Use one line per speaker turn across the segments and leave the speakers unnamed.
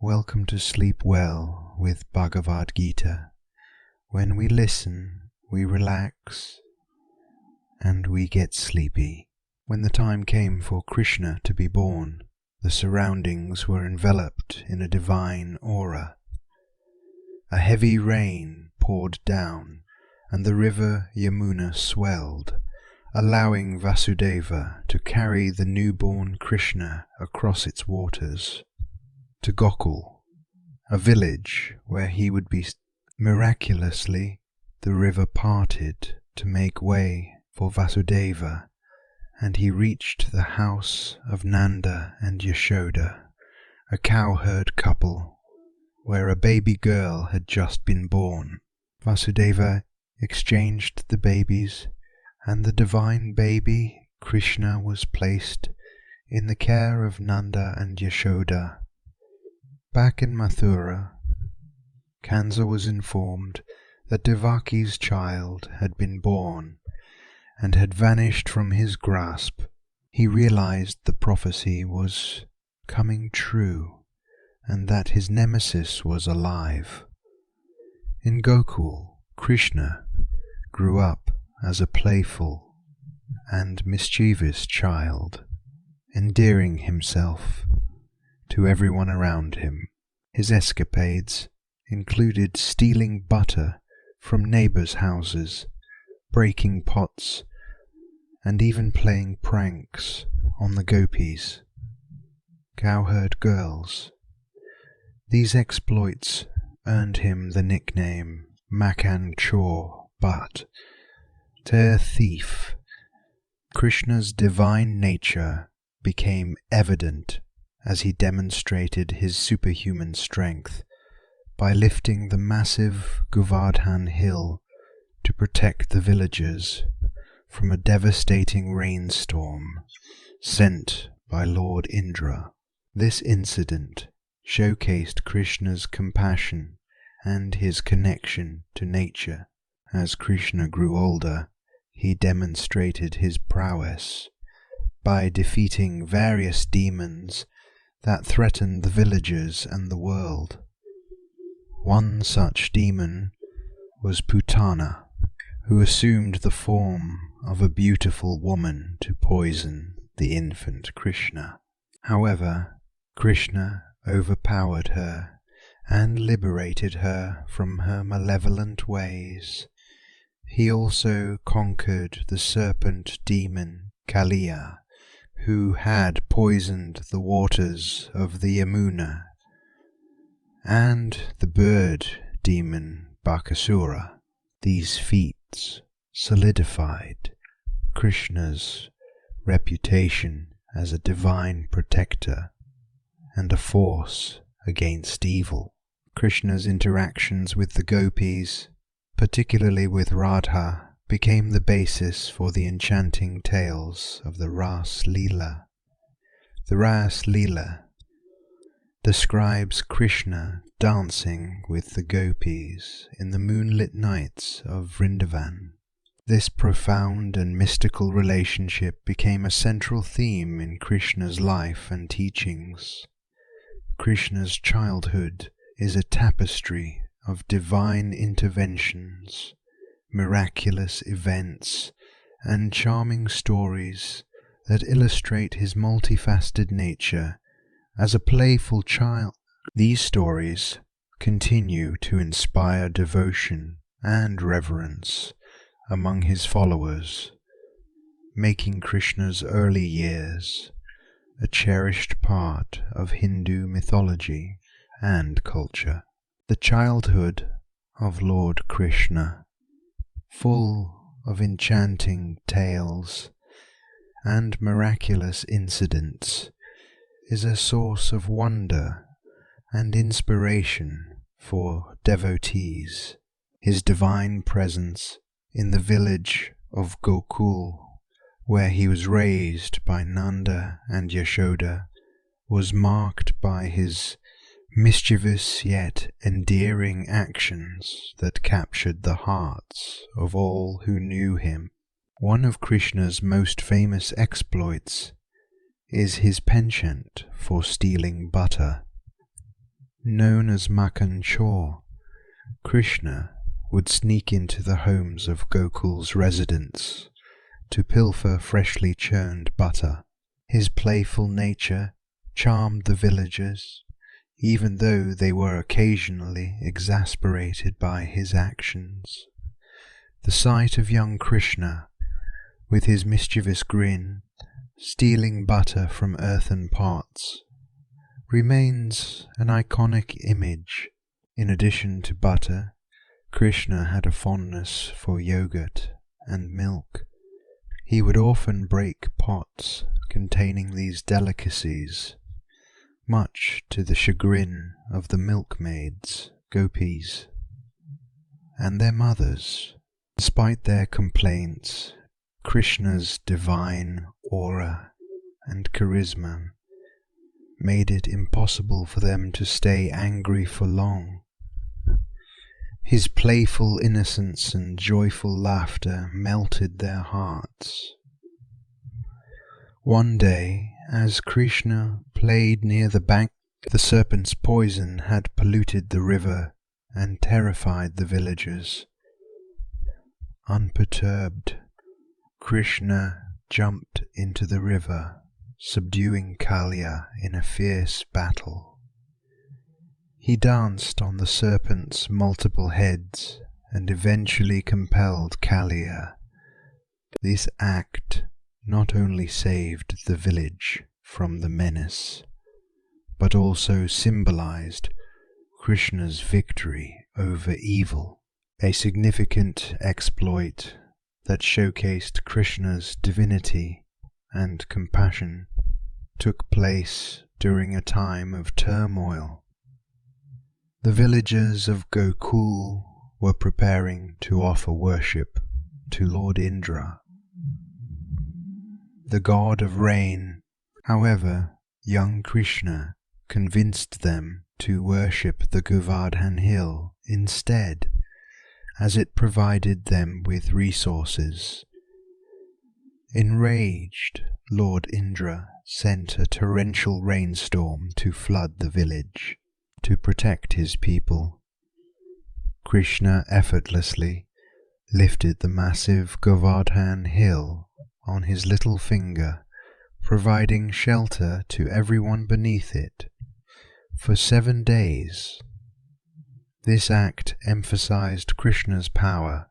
Welcome to Sleep Well with Bhagavad Gita. When we listen, we relax, and we get sleepy. When the time came for Krishna to be born, the surroundings were enveloped in a divine aura. A heavy rain poured down, and the river Yamuna swelled, allowing Vasudeva to carry the newborn Krishna across its waters to Gokul, a village where he would be. Miraculously, the river parted to make way for Vasudeva, and he reached the house of Nanda and Yashoda, a cowherd couple, where a baby girl had just been born. Vasudeva exchanged the babies, and the divine baby Krishna was placed in the care of Nanda and Yashoda. Back in Mathura, Kansa was informed that Devaki's child had been born and had vanished from his grasp. He realized the prophecy was coming true and that his nemesis was alive. In Gokul, Krishna grew up as a playful and mischievous child, endearing himself to everyone around him. His escapades included stealing butter from neighbors' houses, breaking pots, and even playing pranks on the gopis, cowherd girls. These exploits earned him the nickname Makan Chor, but Ter Thief. Krishna's divine nature became evident as he demonstrated his superhuman strength by lifting the massive Govardhan hill to protect the villagers from a devastating rainstorm sent by Lord Indra. This incident showcased Krishna's compassion and his connection to nature. As Krishna grew older, he demonstrated his prowess by defeating various demons that threatened the villagers and the world. One such demon was Putana, who assumed the form of a beautiful woman to poison the infant Krishna. However, Krishna overpowered her and liberated her from her malevolent ways. He also conquered the serpent demon Kaliya, who had poisoned the waters of the Yamuna, and the bird demon Bakasura. These feats solidified Krishna's reputation as a divine protector and a force against evil. Krishna's interactions with the gopis, particularly with Radha, became the basis for the enchanting tales of the Ras Leela. The Ras Leela describes Krishna dancing with the gopis in the moonlit nights of Vrindavan. This profound and mystical relationship became a central theme in Krishna's life and teachings. Krishna's childhood is a tapestry of divine interventions, miraculous events, and charming stories that illustrate his multifaceted nature as a playful child. These stories continue to inspire devotion and reverence among his followers, making Krishna's early years a cherished part of Hindu mythology and culture. The childhood of Lord Krishna, full of enchanting tales and miraculous incidents, is a source of wonder and inspiration for devotees. His divine presence in the village of Gokul, where he was raised by Nanda and Yashoda, was marked by his mischievous yet endearing actions that captured the hearts of all who knew him. One of Krishna's most famous exploits is his penchant for stealing butter. Known as Makan Chor, Krishna would sneak into the homes of Gokul's residents to pilfer freshly churned butter. His playful nature charmed the villagers, even though they were occasionally exasperated by his actions. The sight of young Krishna, with his mischievous grin, stealing butter from earthen pots, remains an iconic image. In addition to butter, Krishna had a fondness for yogurt and milk. He would often break pots containing these delicacies, much to the chagrin of the milkmaids, gopis, and their mothers. Despite their complaints, Krishna's divine aura and charisma made it impossible for them to stay angry for long. His playful innocence and joyful laughter melted their hearts. One day, as Krishna played near the bank, the serpent's poison had polluted the river and terrified the villagers. Unperturbed, Krishna jumped into the river, subduing Kaliya in a fierce battle. He danced on the serpent's multiple heads and eventually compelled Kaliya. This act not only saved the village from the menace, but also symbolized Krishna's victory over evil, a significant exploit that showcased Krishna's divinity and compassion took place during a time of turmoil. The villagers of Gokul were preparing to offer worship to Lord Indra, the god of rain. However, young Krishna convinced them to worship the Govardhan hill instead, as it provided them with resources. Enraged, Lord Indra sent a torrential rainstorm to flood the village. To protect his people, Krishna effortlessly lifted the massive Govardhan hill on his little finger, providing shelter to everyone beneath it for 7 days. This act emphasized Krishna's power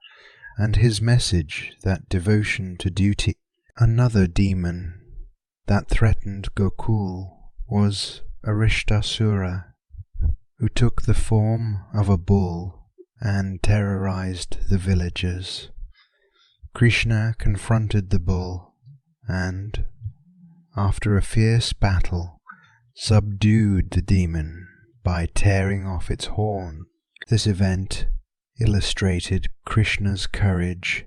and his message that devotion to duty. Another demon that threatened Gokul was Arishtasura, who took the form of a bull and terrorized the villagers. Krishna confronted the bull and, after a fierce battle, subdued the demon by tearing off its horn. This event illustrated Krishna's courage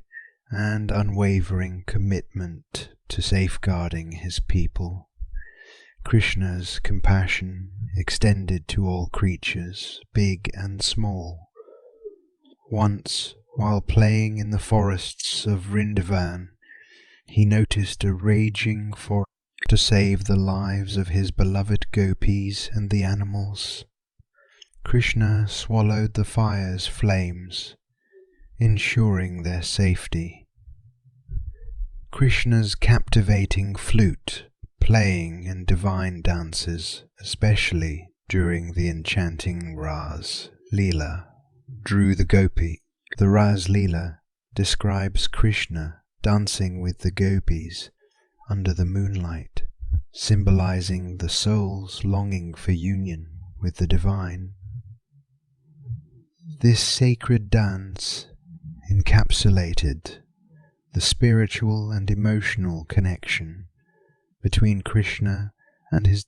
and unwavering commitment to safeguarding his people. Krishna's compassion extended to all creatures, big and small. Once, while playing in the forests of Vrindavan, he noticed a raging forest to save the lives of his beloved gopis and the animals. Krishna swallowed the fire's flames, ensuring their safety. Krishna's captivating flute playing and divine dances, especially during the enchanting Ras Leela, drew the gopi. The Ras Leela describes Krishna dancing with the gopis under the moonlight, symbolizing the soul's longing for union with the divine. This sacred dance encapsulated the spiritual and emotional connection between Krishna and his